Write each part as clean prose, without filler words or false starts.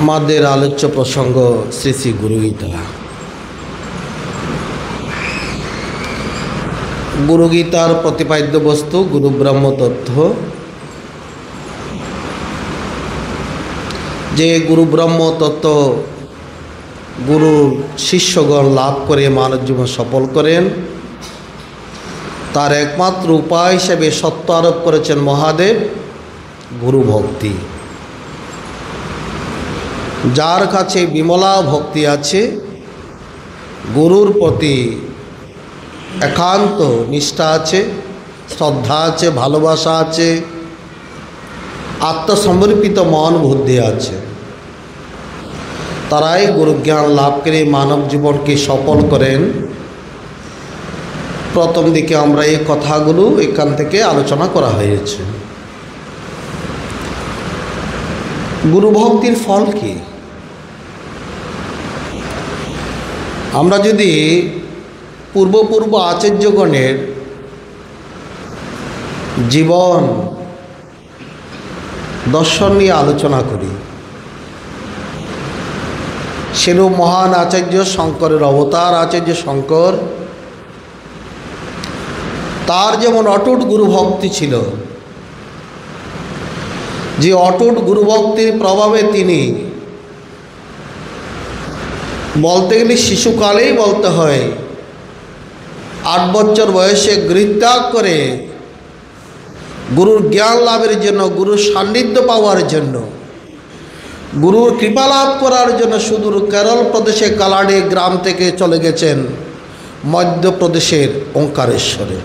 আমাদের আলোচ্য প্রসঙ্গ শ্রী শ্রী গুরুগীতা। গুরুগীতার প্রতিপাদ্য বস্তু গুরু ব্রহ্ম তত্ত্ব, যে গুরু ব্রহ্ম তত্ত্ব গুরুর শিষ্যগণ লাভ করে মানব জীবন সফল করেন, তার একমাত্র উপায় হিসেবে সত্য আরোপ করেছেন মহাদেব গুরু ভক্তি। যার কাছে বিমলা ভক্তি আছে, গুরুর প্রতি একান্ত নিষ্ঠা আছে, শ্রদ্ধা আছে, ভালোবাসা আছে, আত্মসমর্পিত মন বুদ্ধি আছে, তারাই গুরুজ্ঞান লাভ করে মানব জীবনকে সফল করেন। প্রথম দিকে আমরা এই কথাগুলো এখান থেকে আলোচনা করা হয়েছে। গুরু ভক্তির ফল কি? আমরা যদি পূর্ব আচার্যগণের জীবন দর্শন নিয়ে আলোচনা করি, সেরূপ মহান আচার্য শঙ্করের অবতার আচার্য শঙ্কর, তার যেমন অটুট গুরুভক্তি ছিল, যে অটুট গুরুভক্তির প্রভাবে তিনি বলতে গেলে শিশুকালেই বলতে হয় 8 বছর বয়সে গৃহত্যাগ করে গুরুর জ্ঞান লাভের জন্য, গুরুর সান্নিধ্য পাওয়ার জন্য, গুরুর কৃপা লাভ করার জন্য সুদূর কেরল প্রদেশে কালাডি গ্রাম থেকে চলে গেছেন মধ্যপ্রদেশের ওঙ্কারেশ্বরে।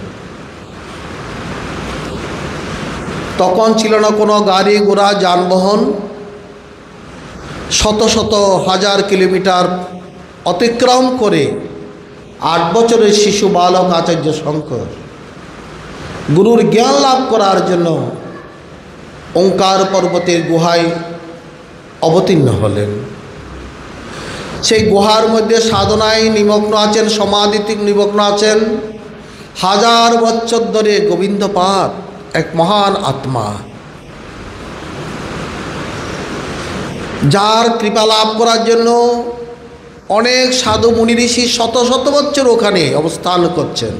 তখন ছিল না কোনো গাড়ি ঘোড়া যানবাহন, শত শত হাজার কিলোমিটার অতিক্রম করে 8 বছরের শিশু বালক আচার্য শঙ্কর গুরুর জ্ঞান লাভ করার জন্য ওঙ্কার পর্বতের গুহায় অবতীর্ণ হলেন। সেই গুহার মধ্যে সাধনায় নিমগ্ন আছেন, সমাধিতে নিমগ্ন আছেন। 1000 বছর ধরে গোবিন্দপাদ এক মহান আত্মা, যার কৃপা লাভ করার জন্য অনেক সাধু মুনি ঋষি শত শত বছর ওখানে অবস্থান করছেন,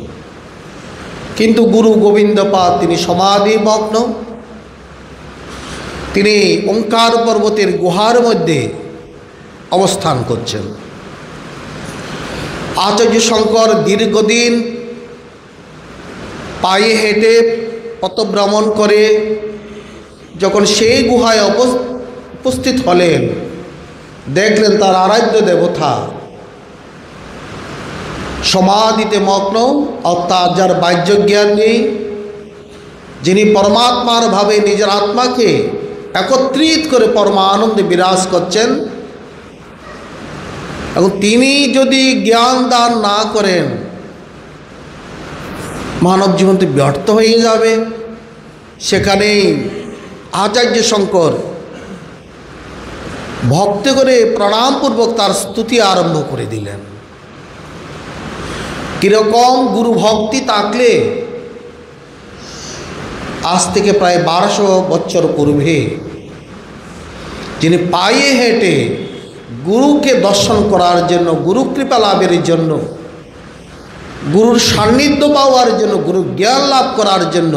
কিন্তু গুরু গোবিন্দপাদ তিনি সমাধিমগ্ন। তিনি ওঙ্কার পর্বতের গুহার মধ্যে অবস্থান করছেন। আচার্য শঙ্কর দীর্ঘদিন পায়ে হেঁটে পথভ্রমণ করে যখন সেই গুহায় উপস্থিত হলেন, দেখলেন তার আরাধ্য দেবতা সমাধিতে মগ্ন, অর্থাৎ যার বাহ্য জ্ঞান নেই, যিনি পরমাত্মার ভাবে নিজের আত্মাকে একত্রিত করে পরমানন্দে বিরাজ করছেন। এবং তিনি যদি জ্ঞান দান না করেন, মানব জীবন তো ব্যর্থ হয়ে যাবে। সেখানেই আচার্য শঙ্কর ভক্তি করে প্রণামপূর্বক তার স্তুতি আরম্ভ করে দিলেন। কীরকম গুরু ভক্তি থাকলে আজ থেকে প্রায় 1200 বছর পূর্বে যিনি পায়ে হেঁটে গুরুকে দর্শন করার জন্য, গুরু কৃপা লাভের জন্য, গুরুর সান্নিধ্য পাওয়ার জন্য, গুরু জ্ঞান লাভ করার জন্য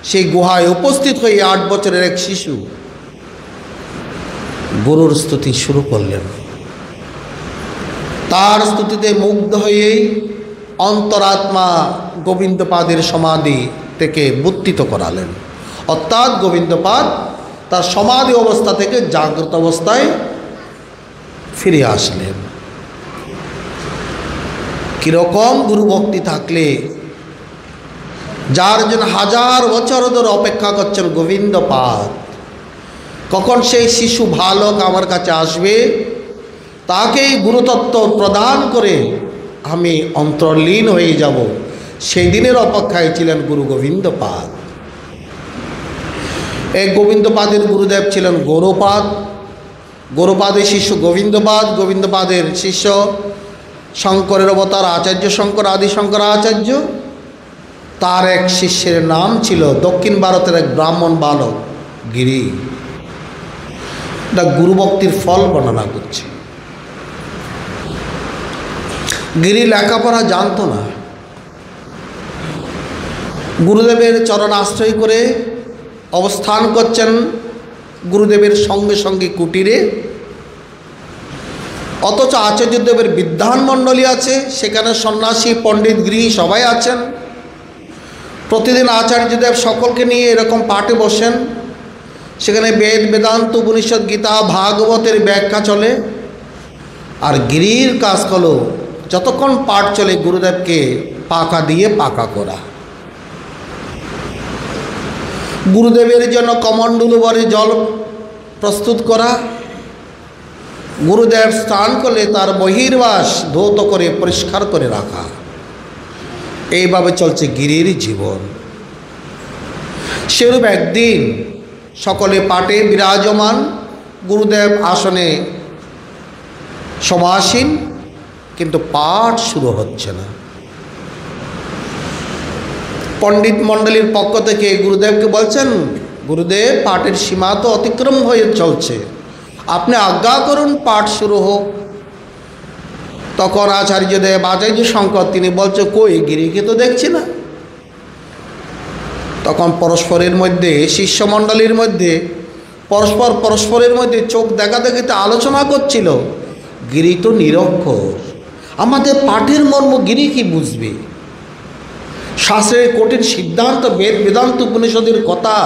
সেই গুহায় উপস্থিত হয়ে 8 বছরের এক শিশু গুরুর স্তুতি শুরু করলেন। তার স্তুতিতে মুগ্ধ হয়েই অন্তরাত্মা গোবিন্দপাদের সমাধি থেকে বুদ্ধিত করালেন, অর্থাৎ গোবিন্দপাদ তার সমাধি অবস্থা থেকে জাগ্রত অবস্থায় ফিরে আসলেন। কীরকম গুরুভক্তি থাকলে, যার জন্য 1000 বছর ধরে অপেক্ষা করছেন গোবিন্দপাদ, কখন সেই শিশু বালক আমার কাছে আসবে, তাকেই গুরুতত্ত্ব প্রদান করে আমি অন্তর্লীন হয়ে যাব, সেই দিনের অপেক্ষায় ছিলেন গুরু গোবিন্দপাদ। এই গোবিন্দপাদের গুরুদেব ছিলেন গৌরপাদ, গৌরপাদের শিষ্য গোবিন্দপাদ, গোবিন্দপাদের শিষ্য শঙ্করের অবতার আচার্য শঙ্কর, আদি শঙ্করাচার্য। তার এক শিষ্যের নাম ছিল দক্ষিণ ভারতের এক ব্রাহ্মণ বালক গিরি। এটা গুরুভক্তির ফল বর্ণনা করছে। গিরি লেখাপড়া জানতো না, গুরুদেবের চরণ আশ্রয় করে অবস্থান করছেন গুরুদেবের সঙ্গে সঙ্গে কুটিরে। অথচ আচার্যদেবের বিদ্বান মণ্ডলী আছে, সেখানে সন্ন্যাসী পণ্ডিত গৃহী সবাই আছেন। প্রতিদিন আচার্যদেব সকলকে নিয়ে এরকম পাঠে বসেন, সেখানে বেদ বেদান্ত উপনিষদ গীতা ভাগবতের ব্যাখ্যা চলে। আর গিরির কাজ হলো যতক্ষণ পাঠ চলে গুরুদেবকে পাকা দিয়ে পাকা করা, গুরুদেবের জন্য কমণ্ডলু ভরে জল প্রস্তুত করা, গুরুদেব স্নান করলে তার বহির্বাস ধৌত করে পরিষ্কার করে রাখা। এইভাবে চলছে গিরির জীবন। সেরূপ একদিন সকলে পাঠে বিরাজমান, গুরুদেব আসনে সমাসীন, কিন্তু পাঠ শুরু হচ্ছে না। পণ্ডিত মণ্ডলীর পক্ষ থেকে গুরুদেবকে বলছেন, গুরুদেব পাঠের সীমা তো অতিক্রম হয়ে চলছে, আপনি আজ্ঞা করুন পাঠ শুরু হোক। তখন আচার্যদেব আচার্য শঙ্কর তিনি বলছে, কই গিরিকে তো দেখছি না। তখন পরস্পরের মধ্যে শিষ্যমণ্ডলীর মধ্যে পরস্পরের মধ্যে চোখ দেখাদেখিতে আলোচনা করছিল, গিরি তো নিরক্ষর, আমাদের পাঠের মর্ম গিরি কি বুঝবে? শাস্ত্রের কঠিন সিদ্ধান্ত বেদ বেদান্ত উপনিষদের কথা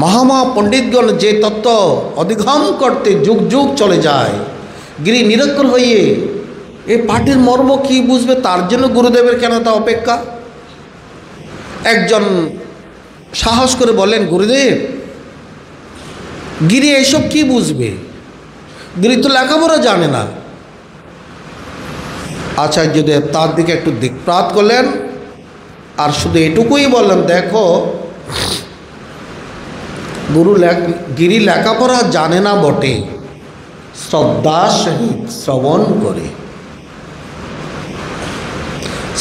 মহামহা পণ্ডিতগণ যে তত্ত্ব অধিগম করতে যুগ যুগ চলে যায়, গিরি নিরক্ষর হইয়ে এই পাঠের মর্ম কি বুঝবে? তার জন্য গুরুদেবের কেন তা অপেক্ষা? একজন সাহস করে বললেন, গুরুদেব গিরি এইসব কি বুঝবে? গিরি তো লেখাপড়া জানে না। আচার্যদেব তার দিকে একটু দিকপ্রাত করলেন আর শুধু এটুকুই বললেন, দেখো গিরি লেখাপড়া জানে না বটে, শ্রদ্ধার সহিত শ্রবণ করে,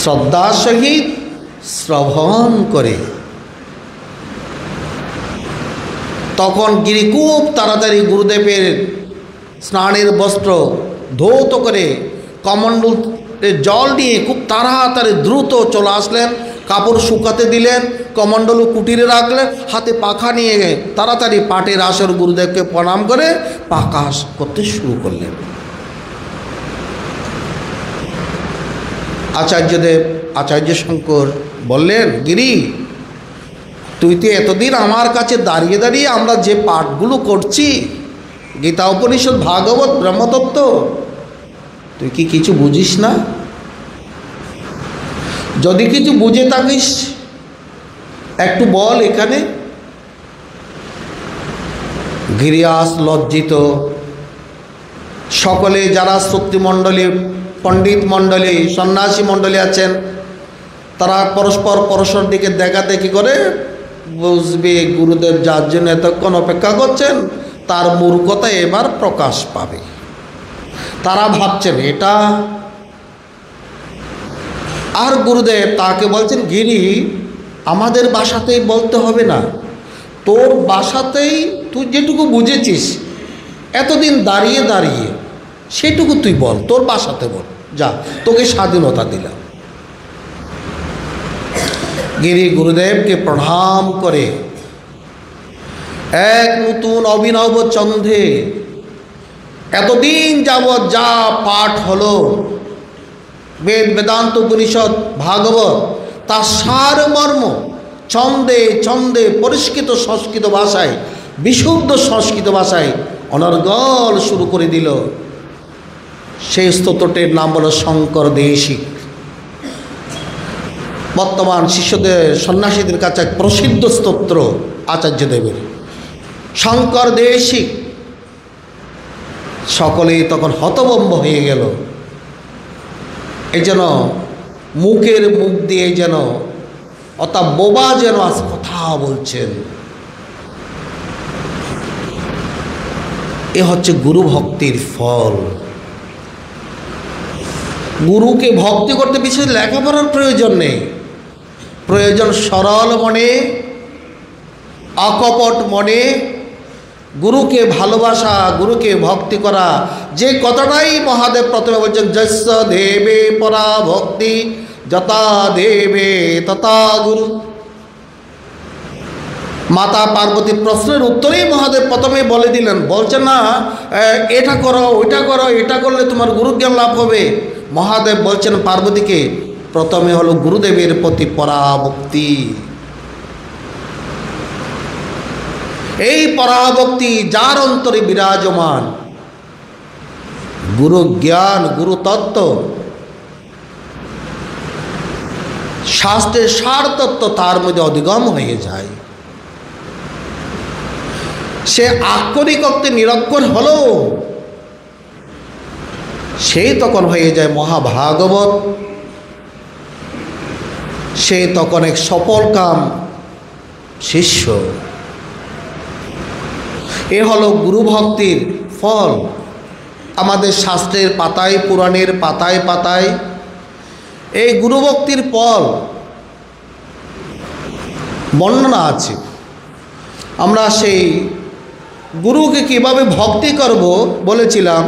শ্রদ্ধার সহিত শ্রবণ করে। তখন গিরি খুব তাড়াতাড়ি গুরুদেবের স্নানের বস্ত্র ধৌত করে কমণ্ডলে জল নিয়ে খুব তাড়াতাড়ি দ্রুত চলে আসলেন, কাপড় শুকাতে দিলেন, কমণ্ডলু কুটিরে রাখলেন, হাতে পাখা নিয়ে তাড়াতাড়ি পাটের আসর গুরুদেবকে প্রণাম করে পাকা করতে শুরু করলেন। আচার্যদেব আচার্য শঙ্কর বললেন, গিরি তুই তো এতদিন আমার কাছে দাঁড়িয়ে দাঁড়িয়ে আমরা যে পাঠগুলো করছি, গীতা উপনিষদ ভাগবত ব্রহ্মতত্ত্ব, তুই কি কিছু বুঝিস না? যদি কিছু বুঝে থাকিস একটু বল এখানে। গিরিয়াস লজ্জিত। সকলে যারা শক্তিমণ্ডলী পণ্ডিত মণ্ডলী সন্ন্যাসী মণ্ডলী আছেন, তারা পরস্পর দিকে দেখাদেখি করে বুঝবে গুরুদেব যার জন্য এতক্ষণ অপেক্ষা করছেন তার মূর্খতা এবার প্রকাশ পাবে। তারা ভাবছেন এটা। আর গুরুদেব তাকে বলছেন, গিরি আমাদের ভাষাতেই বলতে হবে না, তোর ভাষাতেই তুই যেটুকু বুঝেছিস এতদিন দাঁড়িয়ে দাঁড়িয়ে সেটুকু তুই বল, তোর ভাষাতে বল, যা, তোকে স্বাধীনতা দিলাম। গিরি গুরুদেবকে প্রণাম করে এক নতুন অভিনব ছন্দে এতদিন যাবৎ যা পাঠ হলো বেদ বেদান্ত উপনিষদ ভাগবত, তার সারমর্ম ছন্দে ছন্দে পরিষ্কৃত সংস্কৃত ভাষায়, বিশুদ্ধ সংস্কৃত ভাষায় অনর্গল শুরু করে দিল। সেই স্তোত্রটির নাম হলো শঙ্কর দেশিক। বর্তমান শিষ্যদের সন্ন্যাসীদের কাছে এক প্রসিদ্ধ স্তোত্র আচার্যদেবের, শঙ্কর দেশিক। সকলেই তখন হতভম্ব হয়ে গেল। এই যেন মুখের মুখ দিয়ে যেন অর্থাৎ বোবা যেন আজ কথা বলছেন। এ হচ্ছে গুরু ভক্তির ফল। গুরুকে ভক্তি করতে বিশেষ লেখাপড়ার প্রয়োজন নেই, প্রয়োজন সরল মনে, অকপট মনে, গুরুকে ভালোবাসা, গুরুকে ভক্তি করা, যে কথাটাই মহাদেব প্রথমে বলছেন, যস্য দেবে পরা ভক্তি যথা দেবে তথা গুরু। মাতা পার্বতীর প্রশ্নের উত্তরেই মহাদেব প্রথমে বলে দিলেন, বলছেন না এটা করো ওইটা করো, এটা করলে তোমার গুরুজ্ঞান লাভ হবে। মহাদেব বলছেন পার্বতীকে, প্রথমে হলো গুরুদেবের প্রতি পরাভক্তি। এই পরাভক্তি যার অন্তরে বিরাজমান, গুরু জ্ঞান, গুরু তত্ত্ব, শাস্ত্রের সার তত্ত্ব তার মধ্যে অধিগম হয়ে যায়। সে আক্ষরিক অর্থে নিরক্ষর হলো, সেই তখন হয়ে যায় মহাভাগবত। সে তখন এক সফলকাম শিষ্য। এ হলো গুরু ভক্তির ফল। আমাদের শাস্ত্রের পাতায়, পুরাণের পাতায় পাতায় এই গুরু ভক্তির ফল বর্ণনা আছে। আমরা সেই গুরুকে কিভাবে ভক্তি করব বলেছিলাম,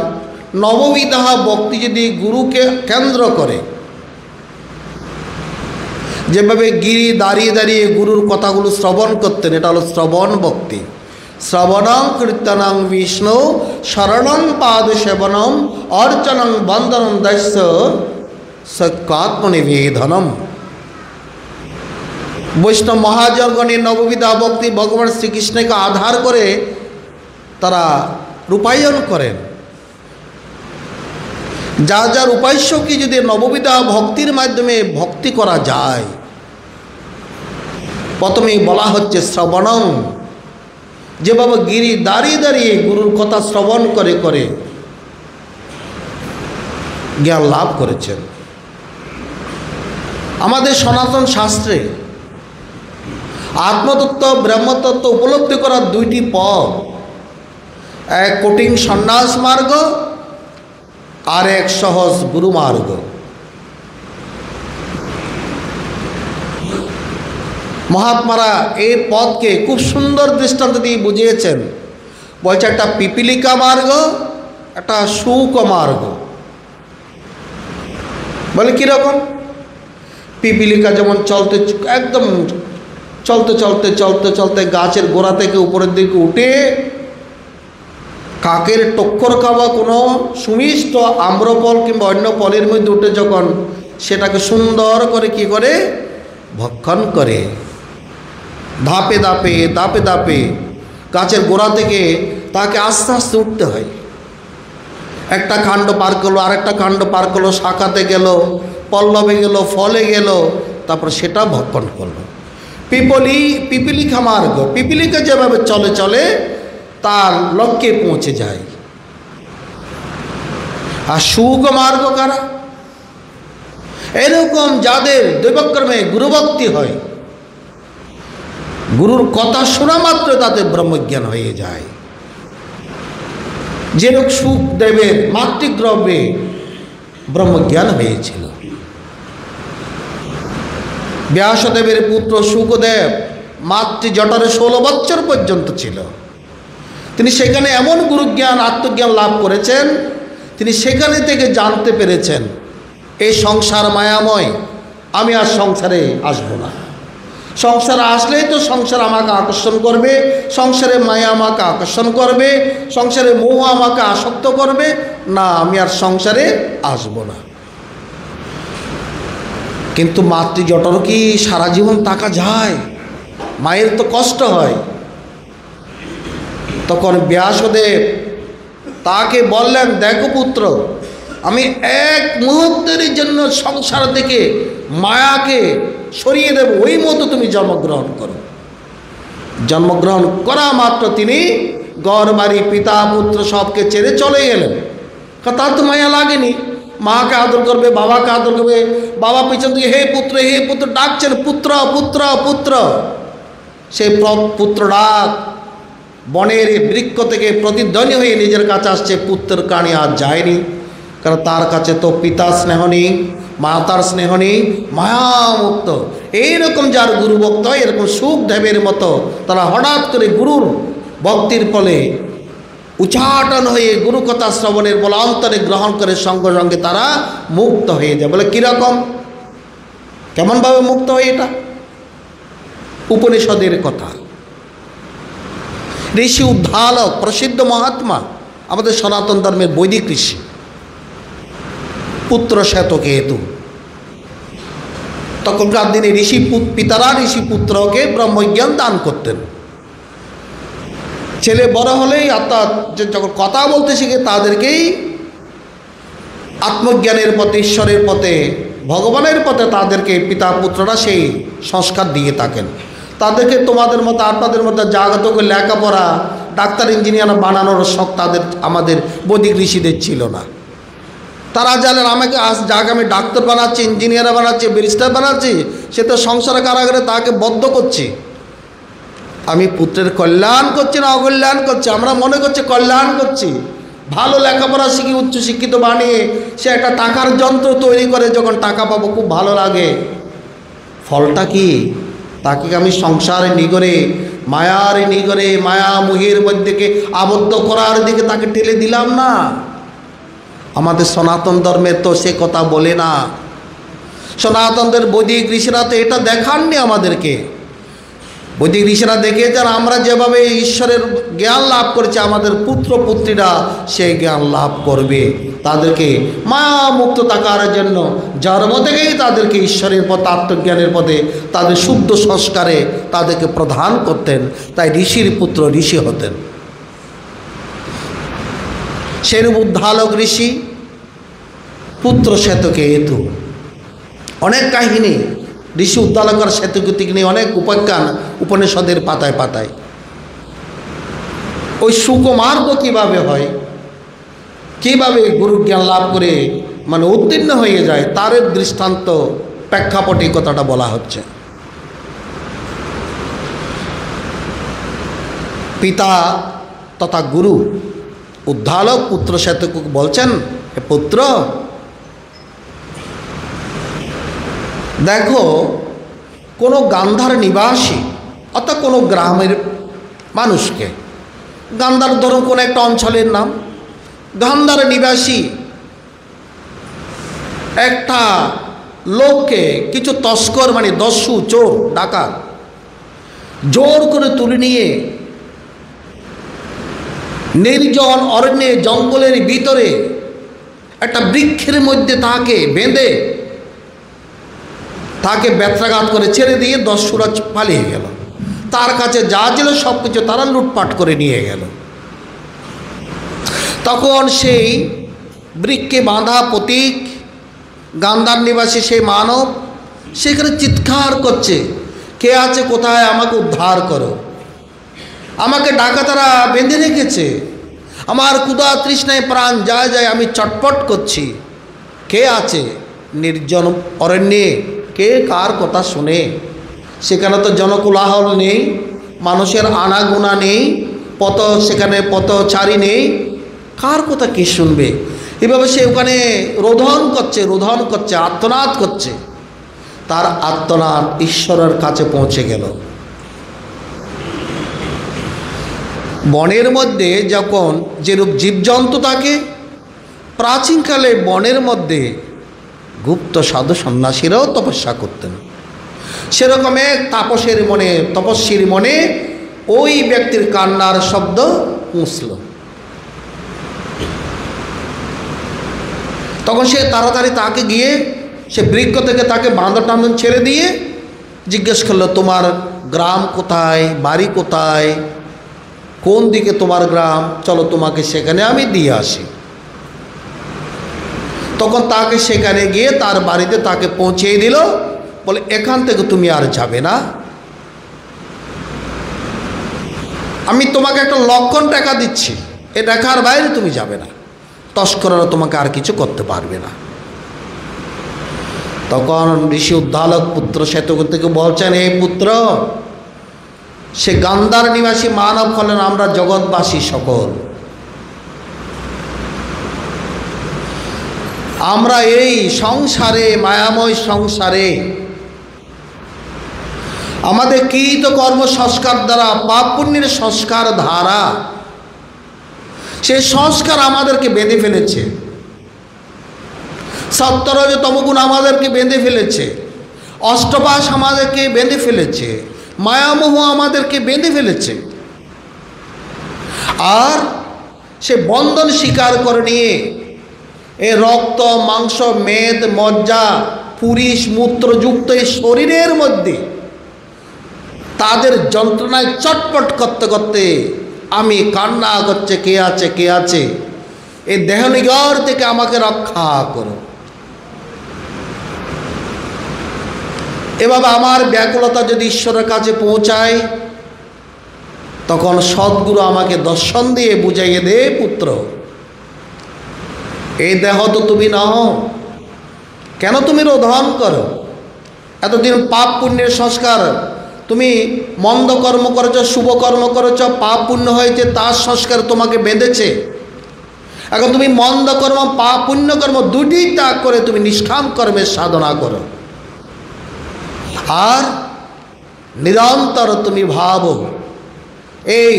নববিধা ভক্তি যদি গুরুকে কেন্দ্র করে, যেভাবে গিরি দাঁড়িয়ে দাঁড়িয়ে গুরুর কথাগুলো শ্রবণ করতেন, এটা হলো শ্রবণ ভক্তি। শ্রবণং কীর্তনং বিষ্ণু শরণং পাদ সেবনম অর্চনং বন্দনম দস্য সৎকাত্মনিবেদনম। বৈষ্ণব মহাজনগণের নববিধা ভক্তি ভগবান শ্রীকৃষ্ণকে আধার করে তারা রূপায়ণ করেন। যার যার উপাস্যকে যদি নববিধা ভক্তির মাধ্যমে ভক্তি করা যায়, প্রথমেই বলা হচ্ছে শ্রবণং, যেভাবে গিরি দাঁড়িয়ে দাঁড়িয়ে গুরুর কথা শ্রবণ করে করে জ্ঞান লাভ করেছেন। আমাদের সনাতন শাস্ত্রে আত্মতত্ত্ব ব্রহ্মতত্ত্ব উপলব্ধি করার দুইটি পথ, এক কঠিন সন্ন্যাস মার্গ আর এক সহজ গুরু মার্গ। মহাত্মারা এই পথকে খুব সুন্দর দৃষ্টান্ত দিয়ে বুঝিয়েছেন। বলছে একটা পিপিলিকা মার্গ, একটা শুক মার্গ। বলে কীরকম? পিপিলিকা যেমন চলতে একদম চলতে চলতে চলতে চলতে গাছের গোড়া থেকে উপরের দিকে উঠে কাকের টক্কর খাওয়া কোনো সুমিষ্ট আম্রফল কিংবা অন্য ফলের মধ্যে উঠে যখন সেটাকে সুন্দর করে কি করে ভক্ষণ করে, ধাপে ধাপে ধাপে ধাপে গাছের গোড়া থেকে তাকে আস্তে আস্তে উঠতে হয়। একটা কাণ্ড পার করলো, আরেকটা কাণ্ড পার করলো, শাখাতে গেল, পল্লবে গেল, ফলে গেল, তারপর সেটা ভক্ষণ করলো। পিপিলিকা মার্গ, পিপিলিকা যেভাবে চলে চলে তার লক্ষ্যে পৌঁছে যায়। আর শুক মার্গ কারা? এরকম যাদের দৈবক্রমে গুরুভক্তি হয়, গুরুর কথা শোনা মাত্র তাদের ব্রহ্মজ্ঞান হয়ে যায়। যেরকম সুখদেবের মাতৃদ্রব্যে ব্রহ্মজ্ঞান হয়েছিল। ব্যাসদেবের পুত্র সুখদেব মাতৃ জঠরে 16 বছর পর্যন্ত ছিল। তিনি সেখানে এমন গুরুজ্ঞান আত্মজ্ঞান লাভ করেছেন, তিনি সেখানে থেকে জানতে পেরেছেন এই সংসার মায়াময়, আমি আর সংসারে আসব না। সংসারে আসলেই তো সংসার আমাকে আকর্ষণ করবে, সংসারে মায়া আমাকে আকর্ষণ করবে, সংসারে মোহ আমাকে আসক্ত করবে, না আমি আর সংসারে আসব না। কিন্তু মাতৃ জঠর কি সারা জীবন থাকা যায়? মায়ের তো কষ্ট হয়। তখন ব্যাসদেব তাকে বললেন, দেখো পুত্র, আমি এক মুহূর্তের জন্য সংসার থেকে মায়াকে সরিয়ে দেব, ওই মতো তুমি জন্মগ্রহণ করো। জন্মগ্রহণ করা মাত্র তিনি ঘর বাড়ি পিতা পুত্র সবকে ছেড়ে চলে গেলেন। তার তো মায়া লাগেনি, মাকে আদর করবে, বাবাকে আদর করবে, বাবা পিছন থেকে হে পুত্র ডাকছেন, পুত্র পুত্র পুত্র। সেই পুত্র ডাক বনের বৃক্ষ থেকে প্রতিধ্বনি হয়ে নিজের কাছে আসছে। পুত্রের কানে আর যায়নি, কারণ তার কাছে তো পিতার স্নেহ নেই, মাতার স্নেহ নেই, মায়ামুক্ত। এইরকম যার গুরুভক্ত হয়, এরকম সুখদেবের মতো তারা হঠাৎ করে গুরুর ভক্তির ফলে উচ্চাটন হয়ে গুরুকথা শ্রবণের বলান্তরে গ্রহণ করে সঙ্গে সঙ্গে তারা মুক্ত হয়ে যায়। বলে কীরকম, কেমনভাবে মুক্ত হয়? এটা উপনিষদের কথা। ঋষি উদ্ধালক প্রসিদ্ধ মহাত্মা, আমাদের সনাতন ধর্মের বৈদিক ঋষি, পুত্র শ্বেতকেতু। তখনকার দিনে পিতারা ঋষি পুত্রকে ব্রহ্মজ্ঞান দান করতেন। ছেলে বড় হলেই অর্থাৎ যখন কথা বলতে শিখে তাদেরকেই আত্মজ্ঞানের পথে, ঈশ্বরের পথে, ভগবানের পথে তাদেরকে পিতা পুত্ররা সেই সংস্কার দিয়ে থাকেন। তাদেরকে তোমাদের মতো আপনাদের মতো জাগত করে লেখাপড়া ডাক্তার ইঞ্জিনিয়ার বানানোর শখ আমাদের বৈদিক ঋষিদের ছিল না। তারা জানেন আমাকে আজ যাকে আমি ডাক্তার বানাচ্ছি, ইঞ্জিনিয়ার বানাচ্ছি, ব্যারিস্টার বানাচ্ছি, সে তো সংসার কারাগারে তাকে বদ্ধ করছি। আমি পুত্রের কল্যাণ করছি না অকল্যাণ করছি? আমরা মনে করছি কল্যাণ করছি। ভালো লেখাপড়া শিখি, উচ্চশিক্ষিত বানিয়ে সে একটা টাকার যন্ত্র তৈরি করে, যখন টাকা পাবো খুব ভালো লাগে। ফলটা কি? তাকে আমি সংসারে নিগরে, মায়ার নিগরে, মায়া মোহের মধ্যেকে আবদ্ধ করার দিকে তাকে ঠেলে দিলাম না। আমাদের সনাতন ধর্মে তো সে কথা বলে না। সনাতনদের বৈদিক ঋষিরা তো এটা দেখাননি আমাদেরকে। বৈদিক ঋষিরা দেখেছেন আমরা যেভাবে ঈশ্বরের জ্ঞান লাভ করেছি, আমাদের পুত্র পুত্রীরা সেই জ্ঞান লাভ করবে। তাদেরকে মায়া মুক্ত থাকার জন্য জন্ম থেকেই তাদেরকে ঈশ্বরের পথ, আত্মজ্ঞানের পথে, তাদের শুদ্ধ সংস্কারে তাদেরকে প্রদান করতেন। তাই ঋষির পুত্র ঋষি হতেন। সেরূপ উদ্ধালক ঋষি, পুত্র শ্বেতকেতু। অনেক কাহিনী ঋষি উদ্দালকর শ্বেতকেতুকে নিয়ে, অনেক উপাখ্যান উপনিষদের পাতায় পাতায়। ওই সুকুমার্গ কীভাবে হয়, কীভাবে গুরুজ্ঞান লাভ করে মানে উত্তীর্ণ হয়ে যায়, তার দৃষ্টান্ত প্রেক্ষাপটে কথাটা বলা হচ্ছে। পিতা তথা গুরু উদ্দালক পুত্র শ্বেতকেতুকে বলছেন, হে পুত্র, দেখো কোনো গান্ধার নিবাসী অর্থাৎ কোনো গ্রামের মানুষকে, গান্ধার ধরুন কোনো একটা অঞ্চলের নাম, গান্ধার নিবাসী একটা লোককে কিছু তস্কর মানে দস্যু, চোর, ডাকাত জোর করে তুলে নিয়ে নির্জন অরণ্যে, জঙ্গলের ভিতরে একটা বৃক্ষের মধ্যে তাকে বেঁধে তাকে ব্যত্রাঘাত করে ছেড়ে দিয়ে দস্যুরা পালিয়ে গেল। তার কাছে যা ছিল সব কিছু তারা লুটপাট করে নিয়ে গেল। তখন সেই বৃক্ষে বাঁধা প্রতীক গান্ধার নিবাসী সেই মানব সেখানে চিৎকার করছে, কে আছে কোথায়, আমাকে উদ্ধার করো, আমাকে ডাকাতেরা বেঁধে রেখেছে, আমার ক্ষুধা তৃষ্ণায় প্রাণ যায় যায়, আমি চটপট করছি, কে আছে? নির্জন অরণ্যে কে কার কথা শুনে? সেখানে তো জনকোলাহল নেই, মানুষের আনাগোনা নেই, সেখানে পথচারী নেই, কার কথা কে শুনবে? এভাবে সে ওখানে রোধন করছে, আর্তনাদ করছে। তার আর্তনাদ ঈশ্বরের কাছে পৌঁছে গেল। বনের মধ্যে যখন যেরূপ জীবজন্তু থাকে, প্রাচীনকালে বনের মধ্যে গুপ্ত সাধু সন্ন্যাসীরাও তপস্যা করতেন। সেরকম এক তাপসের মনে, তপস্বীর মনে ওই ব্যক্তির কান্নার শব্দ পৌঁছল। তখন সে তাড়াতাড়ি তাকে গিয়ে সে বৃক্ষ থেকে তাকে বাঁধন ছেড়ে দিয়ে জিজ্ঞেস করলো, তোমার গ্রাম কোথায়, বাড়ি কোথায়, কোন দিকে তোমার গ্রাম, চলো তোমাকে সেখানে আমি দিয়ে আসি। তখন তাকে সেখানে গিয়ে তার বাড়িতে তাকে পৌঁছে দিল। বলে, এখান থেকে তুমি আর যাবে না, আমি তোমাকে একটা লক্ষণ টাকা দিচ্ছি, এ টাকার বাইরে তুমি যাবে না, তস্কররা তোমাকে আর কিছু করতে পারবে না। তখন ঋষি উদ্দালক পুত্র শ্বেতকেতুকে বলছেন, হে পুত্র, সে গান্ধার নিবাসী মানব হলেন আমরা জগৎবাসী সকল। আমরা এই সংসারে, মায়াময় সংসারে আমাদের কৃত কর্ম সংস্কার দ্বারা পাপ পুণ্যের সংস্কার ধারা, সেই সংস্কার আমাদেরকে বেঁধে ফেলেছে। সত্তরজ তমগুণ আমাদেরকে বেঁধে ফেলেছে, অষ্টপাশ আমাদেরকে বেঁধে ফেলেছে, মায়ামোহ আমাদেরকে বেঁধে ফেলেছে। আর সে বন্ধন স্বীকার করে নিয়ে এ রক্ত মাংস মেদ মজ্জা পুরিশ মূত্রযুক্ত এই শরীরের মধ্যে তাদের যন্ত্রণায় চটপট করতে করতে আমি কান্না করছে, কে আছে কে আছে, এই দেহনিগর থেকে আমাকে রক্ষা করো। এভাবে আমার ব্যাকুলতা যদি ঈশ্বরের কাছে পৌঁছায়, তখন সদ্গুরু আমাকে দর্শন দিয়ে বুঝাইয়ে দে, পুত্র এই দেহ তো তুমি নাও, কেন তুমি রোধন করো? এতদিন পাপ পুণ্যের সংস্কার, তুমি মন্দ কর্ম করেছ, শুভ কর্ম করেছ, পাপ পুণ্য হয়েছে, তার সংস্কার তোমাকে বেঁধেছে। এখন তুমি মন্দ কর্ম পাপ পুণ্য কর্ম দুটি ত্যাগ করে তুমি নিষ্কাম কর্মের সাধনা করো। আর নিরন্তর তুমি ভাবো, এই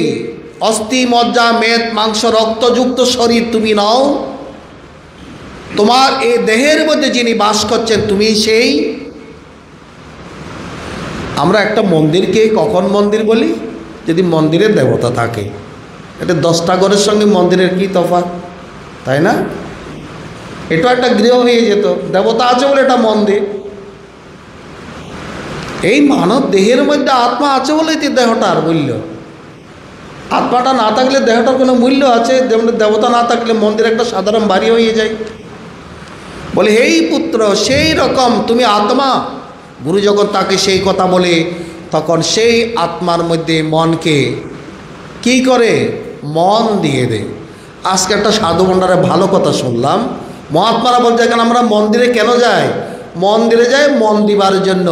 অস্থি মজ্জা মেদ মাংস রক্তযুক্ত শরীর তুমি নাও, তোমার এই দেহের মধ্যে যিনি বাস করছেন তুমি সেই। আমরা একটা মন্দিরকে কখন মন্দির বলি? যদি মন্দিরের দেবতা থাকে। এটা 10টা ঘরের সঙ্গে মন্দিরের কি তফাৎ, তাই না? এটা একটা গৃহ হয়ে যেত, দেবতা আছে বলে এটা মন্দির। এই মানব দেহের মধ্যে আত্মা আছে বলেই তো দেহটার মূল্য। আত্মাটা না থাকলে দেহটার কোনো মূল্য আছে? যেমন দেবতা না থাকলে মন্দির একটা সাধারণ বাড়ি হয়ে যায়। বলে হেই পুত্র, সেই রকম তুমি আত্মা। গুরু যখন তাকে সেই কথা বলে, তখন সেই আত্মার মধ্যে মনকে কি করে? মন দিয়ে দেয়। আজকে একটা সাধু ভাণ্ডারে ভালো কথা শুনলাম, মহাত্মারা বলছে এখন আমরা মন্দিরে কেন যাই? মন্দিরে যাই মন দিবার জন্য।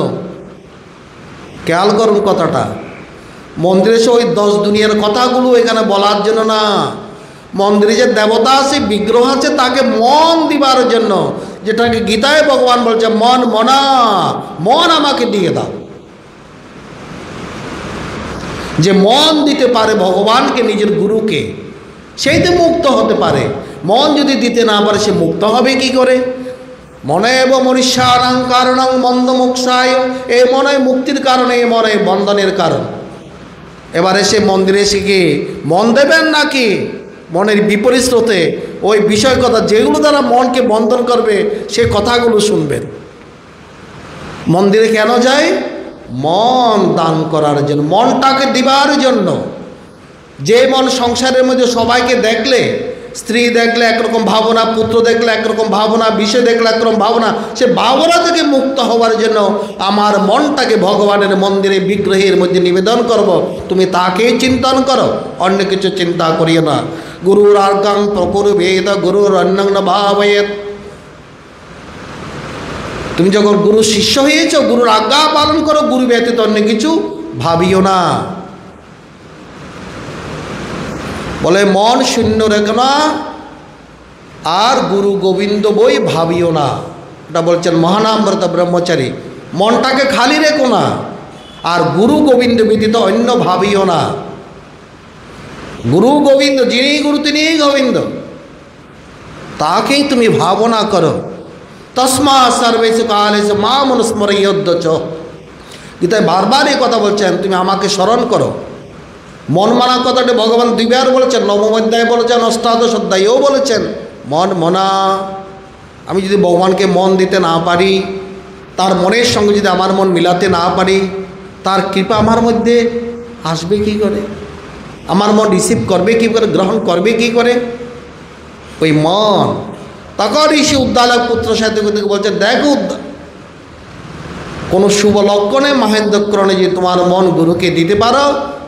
খেয়াল করুন কথাটা, মন্দিরে এসে ওই 10 দুনিয়ার কথাগুলো এখানে বলার জন্য না। মন্দিরে যে দেবতা আছে, বিগ্রহ আছে, তাকে মন দিবার জন্য, যেটাকে গীতায় ভগবান বলছে মন মনা, মন আমাকে দিয়ে দাও। যে মন দিতে পারে ভগবানকে, নিজের গুরুকে, সেই তো মুক্ত হতে পারে। মন যদি দিতে না পারে সে মুক্ত হবে কি করে? মনে এবং মনুষ্যানাং কারণং বন্ধ মোক্ষায়, এই মনে মুক্তির কারণ, এই মনে বন্ধনের কারণ। এবারে সে মন্দিরে এসে কি মন দেবেন নাকি মনের বিপরীত স্রোতে ওই বিষয় কথা যেগুলো দ্বারা মনকে বন্ধন করবে সে কথাগুলো শুনবেন? মন্দিরে কেন যায়? মন দান করার জন্য, মনটাকে দিবার জন্য। যে মন সংসারের মধ্যে সবাইকে দেখলে, স্ত্রী দেখলে একরকম ভাবনা, পুত্র দেখলে একরকম ভাবনা, বিষয় দেখলে একরকম ভাবনা, সে ভাবনা থেকে মুক্ত হওয়ার জন্য আমার মনটাকে ভগবানের মন্দিরে বিগ্রহের মধ্যে নিবেদন করব। তুমি তাকেই চিন্তন করো, অন্য কিছু চিন্তা করিও না। গুরুর আজ্ঞাং প্রকুরভেদ গুরুর অন্যং ন ভাবয়েৎ। তুমি যখন গুরু শিষ্য হয়েছ, গুরুর আজ্ঞা পালন করো, গুরু ব্যতীত অন্য কিছু ভাবিও না। বলে মন শূন্য রেখো না, আর গুরু গোবিন্দ বই ভাবিও না। এটা বলছেন মহানামব্রত ব্রহ্মচারী। মনটাকে খালি রেখো না, আর গুরু গোবিন্দ ব্যতীত অন্য ভাবিও না। গুরু গোবিন্দ, যিনি গুরু তিনিই গোবিন্দ, তাকেই তুমি ভাবনা করো। তস্মা সর্বেষু কালেষু মাম অনুস্মরয়ধ্য। গীতায় বারবার এই কথা বলছেন, তুমি আমাকে স্মরণ করো। মন মানা কথাটি ভগবান 2বার বলেছেন, নবম অধ্যায়ে বলেছেন, অষ্টাদশ অধ্যায়েও বলেছেন মন মনা। আমি যদি ভগবানকে মন দিতে না পারি, তার মনের সঙ্গে যদি আমার মন মিলাতে না পারি, তার কৃপা আমার মধ্যে আসবে কি করে? আমার মন রিসিভ করবে কি করে, গ্রহণ করবে কি করে? ওই মন। তখন ঋষি উদ্দালক পুত্র সাহিত্যকে বলছেন, দেখো কোনো শুভ লক্ষণে মহেন্দ্রক্রণে যে তোমার মন গুরুকে দিতে পারো,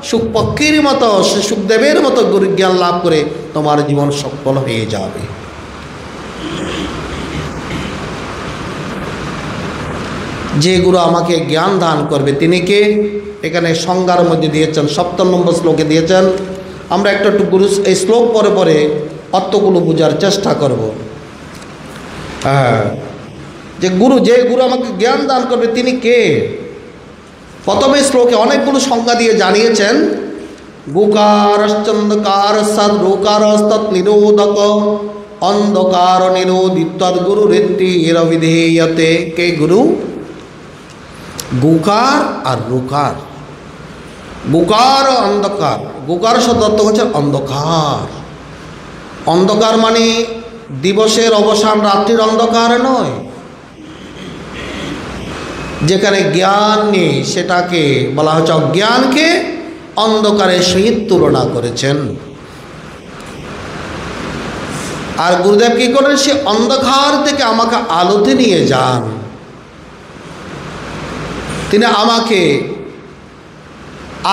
সুখপক্ষীর মতো, সুখদেবের মতো গুরু জ্ঞান লাভ করে তোমার জীবন সফল হয়ে যাবে। যে গুরু আমাকে জ্ঞান দান করবে তিনি কে? এখানে সংজ্ঞার মধ্যে দিয়েছেন, 7 নম্বর শ্লোকে দিয়েছেন। আমরা একটু গুরু এই শ্লোক পরে পরে অর্থগুলো বোঝার চেষ্টা করব। হ্যাঁ, যে গুরু আমাকে জ্ঞান দান করবে তিনি কে? প্রথমে শ্লোকে অনেকগুলো সংজ্ঞা দিয়ে জানিয়েছেন, গুকারশ্চন্দকার সদ রোকারস্তৎ নিরোধক অন্ধকার নিরোধিত্বদ গুরু রীতির বিধেয়তে। কে গুরু? গুকার আর রুকার। গুকার ও অন্ধকার। গুকার শব্দ অর্থ হচ্ছে অন্ধকার। অন্ধকার মানে দিবসের অবসান, রাত্রির অন্ধকার নয়। যেখানে জ্ঞান নেই সেটাকে বলা হচ্ছে অজ্ঞানকে অন্ধকারের সহিত তুলনা করেছেন। আর গুরুদেব কি করেন? সে অন্ধকার থেকে আমাকে আলোতে নিয়ে যান। তিনি আমাকে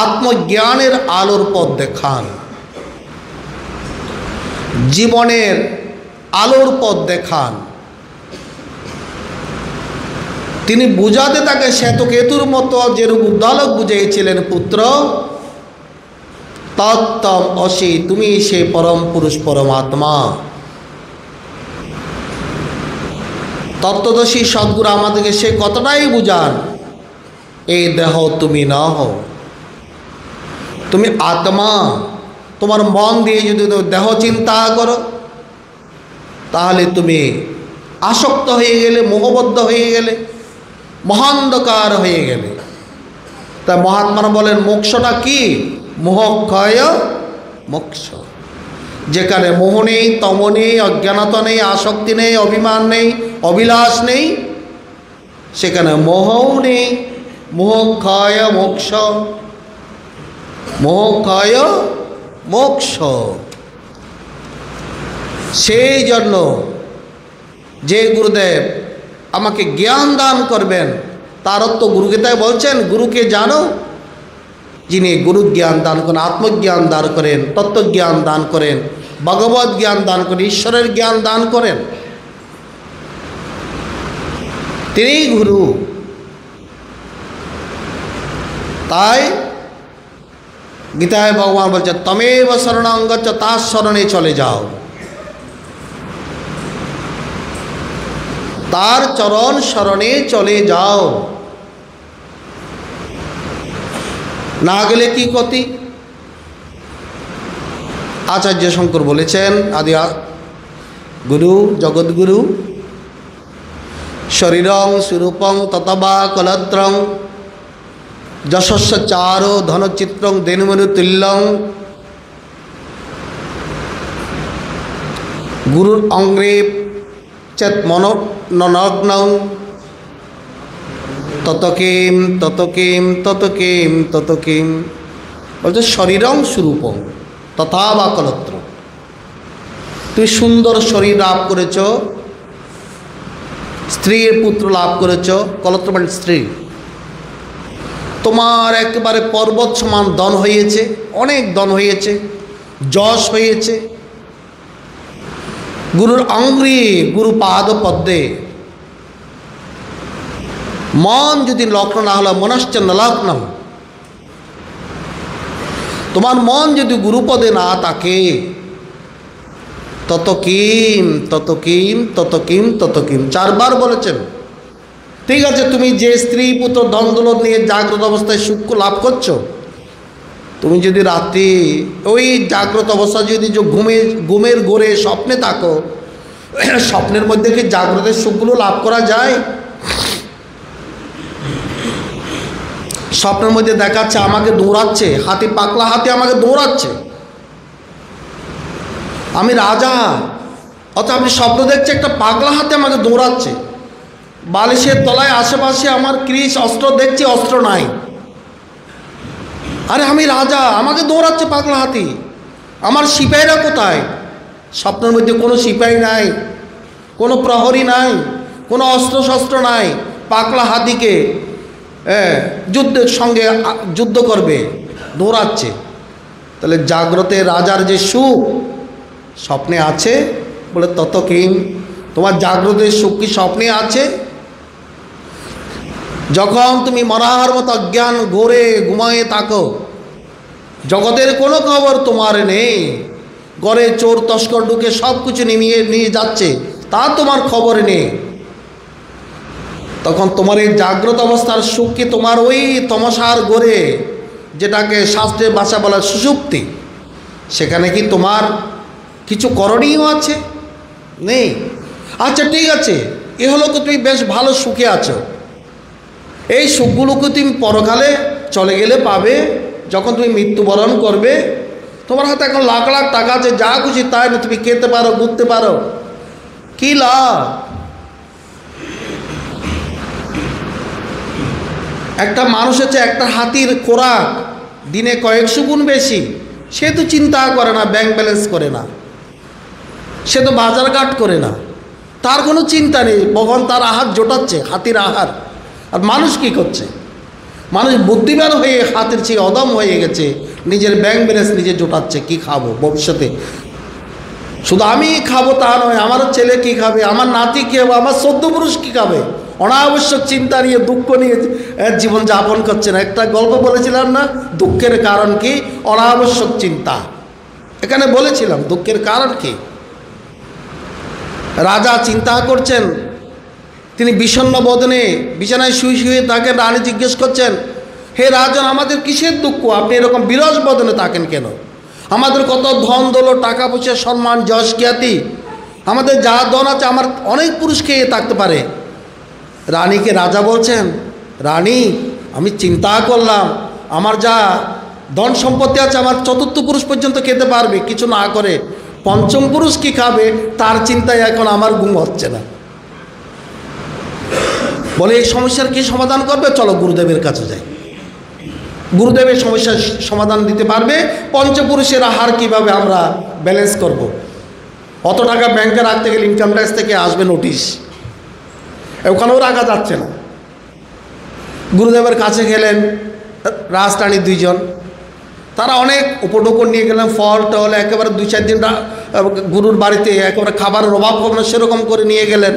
আত্মজ্ঞানের আলোর পথ দেখান, জীবনের আলোর পথ দেখান। তিনি বুঝাতে তাকে শ্বেতকেতুর মতো যেরূপ উদ্দালক বুঝিয়েছিলেন, পুত্র তত্তম অসি, তুমি সে পরম পুরুষ পরমাত্মা। তত্ত্বদর্শী সদ্গুরু আমাদেরকে সে কতটাই বুঝান, এই দেহ তুমি না হও, তুমি আত্মা। তোমার মন দিয়ে যদি দেহ চিন্তা করো তাহলে তুমি আসক্ত হয়ে গেলে, মোহবদ্ধ হয়ে গেলে, মহান্ধকার হয়ে গেলে। তাই মহাত্মারা বলেন মোক্ষটা কি? মোহক্ষয় মোক্ষ। যেখানে মোহ নেই, তম নেই, অজ্ঞানতা নেই, আসক্তি নেই, অভিমান নেই, অভিলাষ নেই, সেখানে মোহও নেই। মোহক্ষয় মোক্ষ, মোহক্ষয় মোক্ষ। সেই জন্য যে গুরুদেব আমাকে জ্ঞান দান করবেন, তার অর্থ গুরুগীতায় বলছেন, গুরুকে জানো যিনি গুরু জ্ঞান দান করেন, আত্মজ্ঞান দান করেন, তত্ত্বজ্ঞান দান করেন, ভগবত জ্ঞান দান করেন, ঈশ্বরের জ্ঞান দান করেন, তিনিই গুরু। তাই গীতায় ভগবান বলছে তমেব শরণং গচ্ছ, তার শরণে চলে যাও, তার চরণ শরণে চলে যাও। না গেলে কি ক্ষতি? আচার্য শঙ্কর বলেছেন, আদি গুরু জগৎগুরু শরীরং স্বরূপং ততবা কলত্রং যশস্ব চারো ধনচিত্রং দেনুমনু তুল্যং। গুরুর অঙ্গে চেত মননগ্নং তত কিম তত কিম তত কিম তত কিম। বলছে শরীরং স্বরূপং তথা বা কলত্র। তুমি সুন্দর শরীর লাভ করেছ, স্ত্রীর পুত্র লাভ করেছ, কলত্র মানে স্ত্রী। তোমার একেবারে পর্বত সমান ধন হয়েছে, অনেক ধন হয়েছে, যশ হয়েছে। গুরুর অঙ্গ্রি গুরু পাদ পদ্মে মন যদি লগ্ন না হলো, মনশ্চ ন লগ্নম, তোমার মন যদি গুরুপদে না থাকে, তত কিম তত কিম তত কিম তত কিম, চারবার বলেছেন। ঠিক আছে, তুমি যে স্ত্রী পুত্র ধন দৌলত নিয়ে জাগ্রত অবস্থায় সুখ লাভ করছো, তুমি যদি রাত্রি ওই জাগ্রত অবস্থা যদি ঘুমের ঘোরে স্বপ্নে থাকো, স্বপ্নের মধ্যে কি জাগ্রতের সুখগুলো লাভ করা যায়? স্বপ্নের মধ্যে দেখাচ্ছে আমাকে দৌড়াচ্ছে হাতি, পাকলা হাতি আমাকে দৌড়াচ্ছে, আমি রাজা, অর্থাৎ আপনি স্বপ্ন দেখছে একটা পাগলা হাতি আমাকে দৌড়াচ্ছে, বালিশের তলায় আশেপাশে আমার ক্রিশ অস্ত্র দেখছি, অস্ত্র নাই। আরে আমি রাজা, আমাকে দৌড়াচ্ছে পাগলা হাতি, আমার সিপাহীরা কোথায়? স্বপ্নের মধ্যে কোনো সিপাহী নাই, কোনো প্রহরী নাই, কোনো অস্ত্র শস্ত্র নাই, পাগলা হাতিকে যুদ্ধের সঙ্গে যুদ্ধ করবে, দৌড়াচ্ছে। তাহলে জাগ্রতে রাজার যে সুখ স্বপ্নে আছে? বলে তত কিং, তোমার জাগ্রতের সুখ কি স্বপ্নে আছে? যখন তুমি মরার মতো অজ্ঞান ঘোরে ঘুমায়ে থাকো, জগতের কোনো খবর তোমার নেই, ঘরে চোর তস্কর ঢুকে সব কিছু নিয়ে যাচ্ছে, তা তোমার খবর নেই। তখন তোমার এই জাগ্রত অবস্থার সুখ কি তোমার ওই তমসার গড়ে, যেটাকে শাস্ত্রের ভাষা বলা সুষুপ্তি, সেখানে কি তোমার কিছু করণীয় আছে? নেই। আচ্ছা ঠিক আছে, এ হলো তো তুমি বেশ ভালো সুখে আছো, এই সুখগুলোকে তুমি পরকালে চলে গেলে পাবে। যখন তুমি মৃত্যুবরণ করবে, তোমার হাতে এখন লাখ লাখ টাকা আছে, যা খুশি তাই না, তুমি খেতে পারো, ঘুরতে পারো, কি লাভ? একটা মানুষ হচ্ছে একটা হাতির খোরাক দিনে কয়েকশো গুণ বেশি, সে তো চিন্তা করে না, ব্যাংক ব্যালেন্স করে না, সে তো বাজারঘাট করে না, তার কোনো চিন্তা নেই, ভগবান তার আহার জোটাচ্ছে, হাতির আহার। আর মানুষ কি করছে? মানুষ বুদ্ধিমান হয়ে হাতের চেয়ে অদম হয়ে গেছে, নিজের ব্যাংক ব্যালেন্স নিজে জোটাচ্ছে, কি খাবো ভবিষ্যতে। শুধু আমি খাবো তা নয়, আমার ছেলে কি খাবে, আমার নাতি কী হবে, আমার সদ্য পুরুষ কী খাবে, অনাবশ্যক চিন্তা নিয়ে, দুঃখ নিয়ে জীবন যাপন করছে না। একটা গল্প বলেছিলাম না, দুঃখের কারণ কি? অনাবশ্যক চিন্তা। এখানে বলেছিলাম দুঃখের কারণ কি। রাজা চিন্তা করছেন, তিনি বিষণ্ণ বদনে বিছানায় শুয়ে শুয়ে তাকে রানী জিজ্ঞেস করছেন, হে রাজন, আমাদের কিসের দুঃখ? আপনি এরকম বিরস বদনে থাকেন কেন? আমাদের কত ধন দৌলত, টাকা পয়সা, সম্মান, যশ, খ্যাতি, আমাদের যা ধন আছে, আমার অনেক পুরুষ খেয়ে থাকতে পারে। রানীকে রাজা বলছেন, রানী, আমি চিন্তা করলাম, আমার যা ধন সম্পত্তি আছে, আমার চতুর্থ পুরুষ পর্যন্ত খেতে পারবে, কিছু না করে পঞ্চম পুরুষ কি খাবে তার চিন্তায় এখন আমার ঘুম হচ্ছে না। বলে এই সমস্যার কি সমাধান করবে? চলো গুরুদেবের কাছে যাই, গুরুদেবের সমস্যার সমাধান দিতে পারবে। পঞ্চপুরুষের আহার কিভাবে আমরা ব্যালেন্স করব। অত টাকা ব্যাংকে রাখতে গেলে ইনকাম ট্যাক্স থেকে আসবে নোটিশ, ওখানেও রাখা যাচ্ছে না। গুরুদেবের কাছে গেলেন রাজরানী দুইজন, তারা অনেক উপঢৌকন নিয়ে গেলেন, ফল টল, একেবারে 2-4 দিন গুরুর বাড়িতে একেবারে খাবারের অভাব হবে না সেরকম করে নিয়ে গেলেন।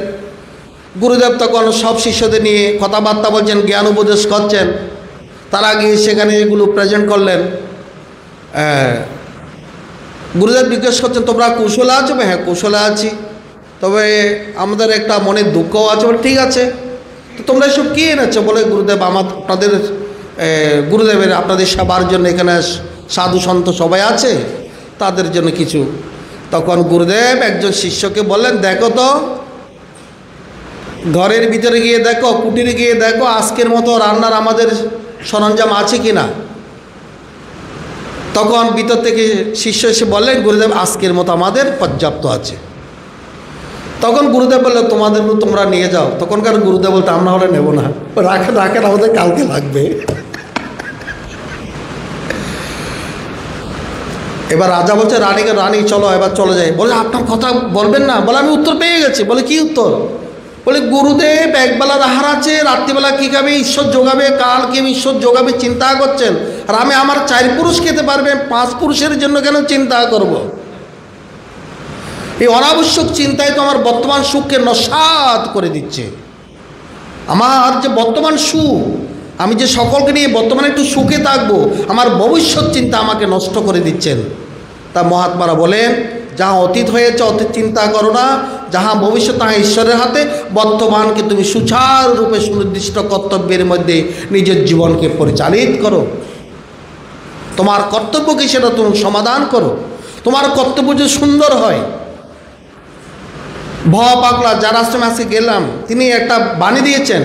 গুরুদেব তখন সব শিষ্যদের নিয়ে কথাবার্তা বলছেন, জ্ঞান উপদেশ করছেন। তারা গিয়ে সেখানে এগুলো প্রেজেন্ট করলেন। গুরুদেব জিজ্ঞেস করছেন, তোমরা কুশলে আছো? হ্যাঁ কুশলে আছি, তবে আমাদের একটা মনের দুঃখও আছে। বলে ঠিক আছে, তো তোমরা এসব কী এনেছো? বলে গুরুদেব আপনাদের গুরুদেবের আপনাদের সেবার জন্য এখানে সাধু সন্ত সবাই আছে, তাদের জন্য কিছু। তখন গুরুদেব একজন শিষ্যকে বললেন, দেখো তো ঘরের ভিতরে গিয়ে দেখো, কুটিরে গিয়ে দেখো, আজকের মতো রান্নার আমাদের সরঞ্জাম আছে কি না। তখন ভিতর থেকে শিষ্য এসে বললেন, গুরুদেব আজকের মতো আমাদের পর্যাপ্ত আছে। তখন গুরুদেব বললেন, তোমাদের তোমরা নিয়ে যাও। তখনকার গুরুদেব বলতে, আমরা হলে নেব না, রাখেন রাখেন, আমাদের কালকে লাগবে। এবার রাজা বলছে রানীকে, রানী চলো এবার চলে যাই। বলে আপনার কথা বলবেন না? বলে আমি উত্তর পেয়ে গেছি। বলে কি উত্তর? বলে গুরুদেব একবেলার আহার আছে, রাত্রিবেলা কী খাবে, ঈশ্বর যোগাবে, কালকে ঈশ্বর যোগাবে চিন্তা করছেন, আর আমি আমার 4 পুরুষ খেতে পারবে, 5 পুরুষের জন্য কেন চিন্তা করব? এই অনাবশ্যক চিন্তায় তো আমার বর্তমান সুখকে নস্যাৎ করে দিচ্ছে। আমার যে বর্তমান সুখ, আমি যে সকলকে নিয়ে বর্তমানে একটু সুখে থাকবো, আমার ভবিষ্যৎ চিন্তা আমাকে নষ্ট করে দিচ্ছেন। তা মহাত্মারা বলেন, যাহা অতীত হয়েছে অতীত চিন্তা করো না, যাহা ভবিষ্যৎ তাহা ঈশ্বরের হাতে। বর্তমানকে তুমি সুচারুরূপে সুনির্দিষ্ট কর্তব্যের মধ্যে নিজের জীবনকে পরিচালিত করো। তোমার কর্তব্য কি সেটা তুমি সমাধান করো। তোমার কর্তব্য যদি সুন্দর হয়। পাগলা যার আশ্রমে আজকে গেলাম, তিনি একটা বাণী দিয়েছেন,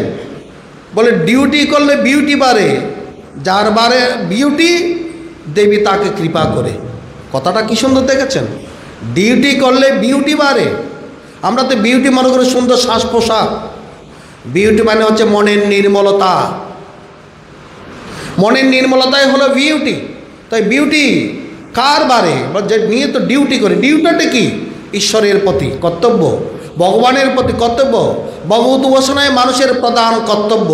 বলে ডিউটি করলে বিউটি বাড়ে, যার বারে বিউটি দেবী তাকে কৃপা করে। কথাটা কি সুন্দর দেখেছেন? ডিউটি করলে বিউটি বাড়ে। আমরা তো বিউটি মনে করি সুন্দর শ্বাস পোশাক। বিউটি মানে হচ্ছে মনের নির্মলতা। মনের নির্মলতাই হলো বিউটি। তাই বিউটি কার বাড়ে? যে নিয়ে তো ডিউটি করে। ডিউটিটা কি? ঈশ্বরের প্রতি কর্তব্য, ভগবানের প্রতি কর্তব্য, ভগবত উপাসনায় মানুষের প্রধান কর্তব্য।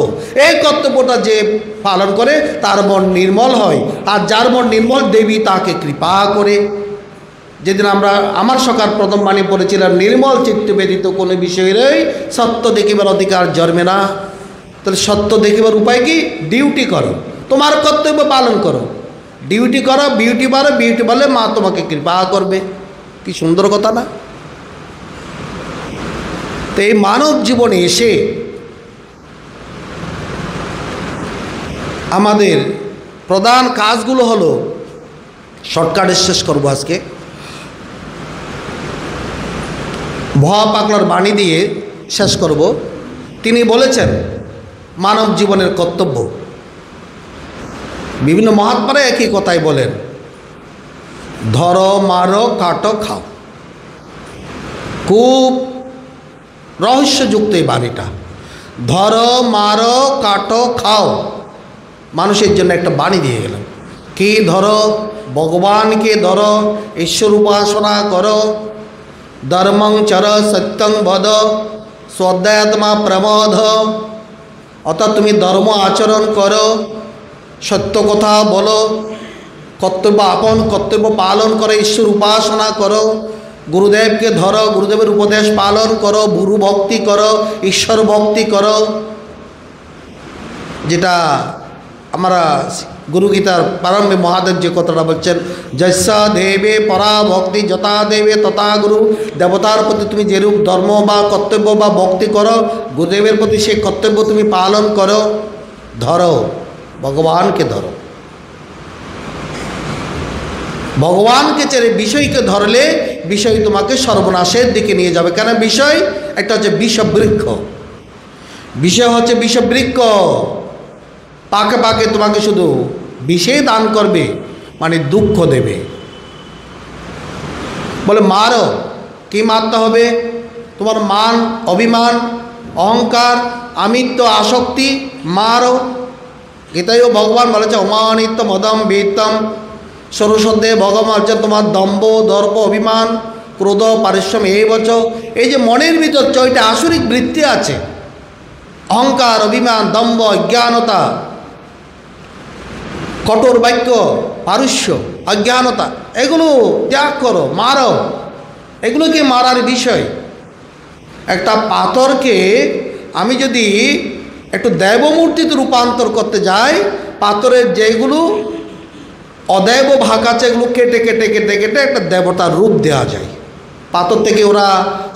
এই কর্তব্যটা যে পালন করে তার মন নির্মল হয়, আর যার মন নির্মল দেবী তাকে কৃপা করে। যেদিন আমরা আমার সকার প্রথম বাণী পড়েছিলাম, নির্মল চিত্ত ব্যতীত কোনো বিষয়েরই সত্য দেখিবার অধিকার জন্মে না। তাহলে সত্য দেখিবার উপায় কি? ডিউটি করো, তোমার কর্তব্য পালন করো, ডিউটি করো, বিউটি বাড়ে, বিউটি বাড়লে মা তোমাকে কৃপা করবে। কি সুন্দর কথা না? তো এই মানব জীবনে এসে আমাদের প্রধান কাজগুলো হলো, শর্টকাটে শেষ করব আজকে, ভয়া পাগলার বাণী দিয়ে শেষ করব। তিনি বলেছেন মানব জীবনের কর্তব্য, বিভিন্ন মহাত্মারা একই কথাই বলেন, ধরো মারো কাটো খাও। খুব রহস্যযুক্ত এই বাণীটা, ধরো মারো কাটো খাও, মানুষের জন্য একটা বাণী দিয়ে গেলাম। কি ধরো? ভগবানকে ধরো, ঈশ্বর উপাসনা করো, ধর্মং চর সত্যং বদ স্বধ্যাত্মা প্রমোদ। অর্থাৎ তুমি ধর্ম আচরণ করো, সত্য কথা বলো, কর্তব্য আপন কর্তব্য পালন করে ঈশ্বর উপাসনা করো, গুরুদেবকে ধরো, গুরুদেবের উপদেশ পালন করো, গুরু ভক্তি করো, ঈশ্বর ভক্তি করো। যেটা আমরা গুরুগীতার প্রারম্ভে মহাদেব যে কথাটা বলছেন, যস্যা দেবে পরা ভক্তি যথা দেবে তথা গুরু। দেবতার প্রতি তুমি যেরূপ ধর্ম বা কর্তব্য বা ভক্তি করো, গুরুদেবের প্রতি সেই কর্তব্য তুমি পালন করো। ধরো, ভগবানকে ধরো। ভগবানকে ছেড়ে বিষয়কে ধরলে বিষয় তোমাকে সর্বনাশের দিকে নিয়ে যাবে। কেন? বিষয় একটা হচ্ছে বিষবৃক্ষ, বিষয় হচ্ছে বিষবৃক্ষ, পাকে পাকে তোমাকে শুধু বিষে দান করবে, মানে দুঃখ দেবে। বলে মারো, কি মারতে হবে? তোমার মান, অভিমান, অহংকার, আমিত্ব, আসক্তি মারো। গীতায়ও ভগবান বলেছে অমানিত্য মদম বীতম সরস্বতী ভগবান হচ্ছে তোমার দম্ভ, দর্প, অভিমান, ক্রোধ, পারিশ্রম, এই বছর এই যে মনের ভিতর 6টা আসরিক বৃত্তি আছে, অহংকার, অভিমান, দম্ভ, অজ্ঞানতা, কঠোর বাক্য, পারস্য, অজ্ঞানতা, এগুলো ত্যাগ করো, মারো। এগুলোকে মারার বিষয়। একটা পাথরকে আমি যদি একটু দেবমূর্তিতে রূপান্তর করতে যাই, পাথরের যেগুলো অদেব ভাগ আছে এগুলো কেটে কেটে কেটে কেটে একটা দেবতার রূপ দেওয়া যায়। পাথর থেকে ওরা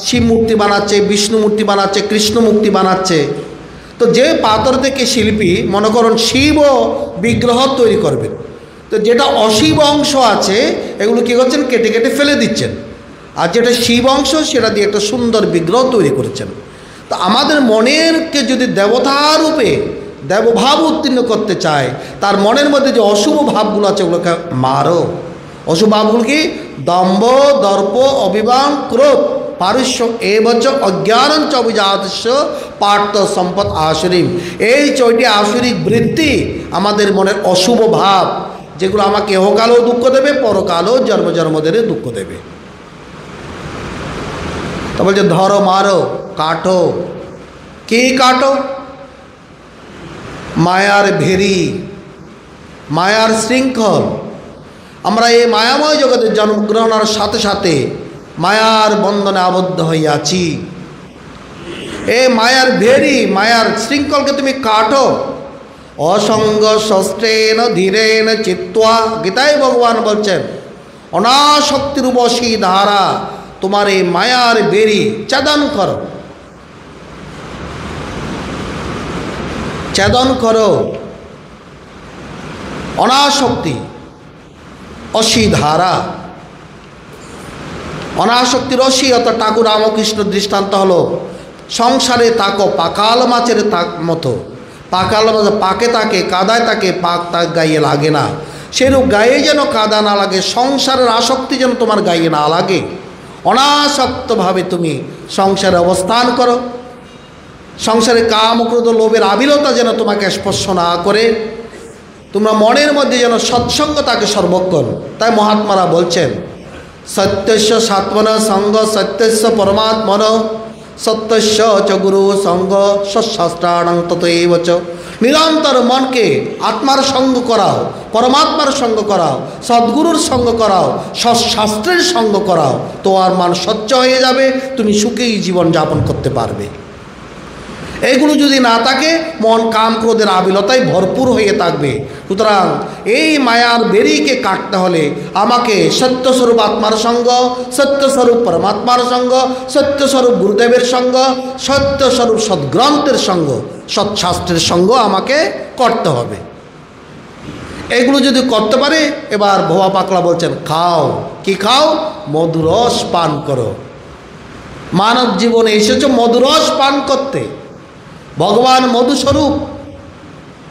শিব মূর্তি বানাচ্ছে, বিষ্ণু মূর্তি বানাচ্ছে, কৃষ্ণ মূর্তি বানাচ্ছে। তো যে পাথর থেকে শিল্পী মনে করুন শিব বিগ্রহ তৈরি করবেন, তো যেটা অশিব অংশ আছে এগুলো কী করছেন? কেটে কেটে ফেলে দিচ্ছেন। আর যেটা শিব অংশ সেটা দিয়ে একটা সুন্দর বিগ্রহ তৈরি করেছেন। তো আমাদের মনেরকে যদি দেবতার রূপে দেবভাব উত্তীর্ণ করতে চায়, তার মনের মধ্যে যে অশুভ ভাবগুলো আছে ওগুলোকে মারো। অশুভ ভাবগুলো কি? দম্ভ, দর্প, অভিমান, ক্রোধ, পারস্য, এ বছর অজ্ঞানঞ্চ অভিজাতস্য পার্থ সম্পদ আসরিম। এই 6টি আসরিক বৃত্তি আমাদের মনের অশুভ ভাব, যেগুলো আমাকে ইহকালেও দুঃখ দেবে, পরকালেও জন্ম জন্ম ধরে দুঃখ দেবে। তা বলছে ধরো মারো কাটো। কি কাটো? মায়ার ভেরি, মায়ার শৃঙ্খল। আমরা এই মায়াময় জগতে জন্মগ্রহণের সাথে সাথে মায়ার বন্ধনে আবদ্ধ হইয়াছি। এই মায়ার ভেরি, মায়ার শৃঙ্খলকে তুমি কাটো। অসঙ্গ ষষ্ঠেন ধীরেন চিত্তা, গীতায় ভগবান বলছেন অনাসক্তির বশী ধারা, তোমার এই মায়ার বেরি ছেদন করো, ছেদন করো। অনাসক্তি, অসী ধারা, অনাসক্তির অসী। অর্থাৎ ঠাকুর রামকৃষ্ণ দৃষ্টান্ত হলো সংসারে তাকো পাকাল মাছের মতো। পাকাল মাছ পাকে তাকে, কাদায় তাকে, পাক তাক গায়ে লাগে না। সেরূপ গায়ে যেন কাদা না লাগে, সংসারের আসক্তি যেন তোমার গায়ে না লাগে। অনাসক্তভাবে তুমি সংসারে অবস্থান করো। সংসারে কাম, ক্রোধ, লোভের আবিলতা যেন তোমাকে স্পর্শ না করে। তোমরা মনের মধ্যে যেন সৎসঙ্গ থাকে সর্বক্ষণ। তাই মহাত্মারা বলছেন সত্যস্য সাত্মন সঙ্গ সত্যস্য পরমাত্মন সত্যস্য চ গুরু সঙ্গ সৎশাস্ত্রাণং ততএব চ। নিরন্তর মনকে আত্মার সঙ্গ করাও, পরমাত্মার সঙ্গ করাও, সদ্গুরুর সঙ্গ করাও, সৎশাস্ত্রের সঙ্গ করাও, তোমার মান স্বচ্ছ হয়ে যাবে, তুমি সুখেই জীবন যাপন করতে পারবে। এইগুলো যদি না থাকে মন কাম ক্রোধের আবিলতায় ভরপুর হয়ে থাকবে। সুতরাং এই মায়ার বেরিকে কাটতে হলে আমাকে সত্যস্বরূপ আত্মার সঙ্গ, সত্যস্বরূপ পরমাত্মার সঙ্গ, সত্যস্বরূপ গুরুদেবের সঙ্গ, সত্যস্বরূপ সদ্গ্রন্থের সঙ্গ, সৎশাস্ত্রের সঙ্গ আমাকে করতে হবে। এগুলো যদি করতে পারে, এবার ভোয়া পাকলা বলছেন খাও। কি খাও? মধুরস পান করো। মানব জীবনে এসেছে মধুরস পান করতে। ভগবান মধুস্বরূপ,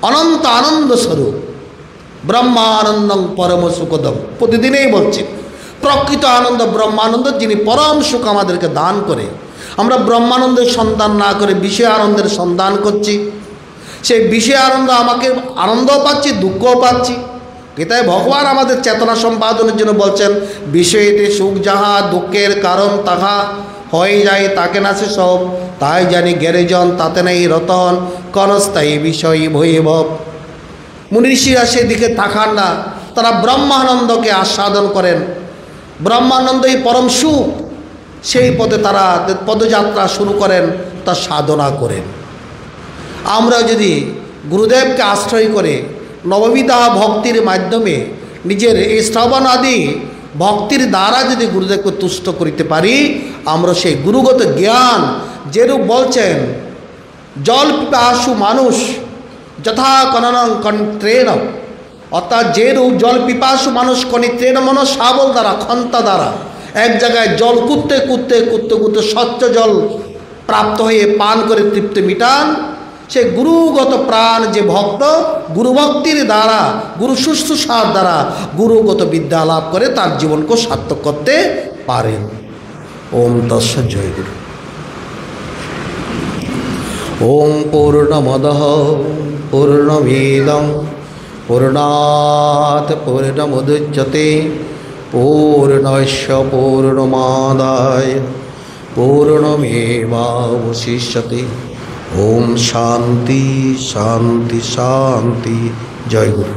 অনন্ত আনন্দ স্বরূপ, ব্রহ্মানন্দং পরম সুখদম। প্রতিদিনেই বলছি প্রকৃত আনন্দ ব্রহ্মানন্দ, যিনি পরম সুখ আমাদেরকে দান করে। আমরা ব্রহ্মানন্দের সন্ধান না করে বিষয় আনন্দের সন্ধান করছি। সেই বিষয় আনন্দ আমাকে আনন্দও পাচ্ছি, দুঃখও পাচ্ছি। গীতায় ভগবান আমাদের চেতনা সম্পাদনের জন্য বলছেন, বিষয়েতে সুখ যাহা দুঃখের কারণ তাহা, হয়ে যায় তাকে না সে সব, তাই জানি জ্ঞানীজন তাতে নেই রতন, ক্ষণস্থায়ী বিষয় ভৈভব। মুনিঋষিরা সেদিকে তাকান না, তারা ব্রহ্মানন্দকে আস্বাদন করেন। ব্রহ্মানন্দই পরম সুখ, সেই পথে তারা পদযাত্রা শুরু করেন, তা সাধনা করেন। আমরা যদি গুরুদেবকে আশ্রয় করে নববিধা ভক্তির মাধ্যমে নিজের এই শ্রবণ আদি ভক্তির দ্বারা যদি গুরুদেবকে তুষ্ট করিতে পারি, আমরা সেই গুরুগত জ্ঞান, যেরূপ বলছেন জল পিপাসু মানুষ যথা কননং কন্ত্রেণ, অর্থাৎ যেরূপ জল পিপাসু মানুষ কনিত্রেণ মন শাবল দ্বারা, খন্তা দ্বারা এক জায়গায় জল কুদতে কুদতে কুদতে কুদতে স্বচ্ছ জল প্রাপ্ত হয়ে পান করে তৃপ্তি মিটান, সে গুরুগত প্রাণ যে ভক্ত গুরুভক্তির দ্বারা, গুরু শুশ্রূষার দ্বারা গুরুগত বিদ্যা লাভ করে তার জীবনকে সার্থক করতে পারেন। ওম তস্য জয় গুরু। ওম পূর্ণমদঃ পূর্ণমিদং পূর্ণাৎ পূর্ণমুদচ্যতে পূর্ণস্য পূর্ণমাদায় পূর্ণমেবাবশিষ্যতে। ওম শান্তি শান্তি শান্তি। জয় গুরু।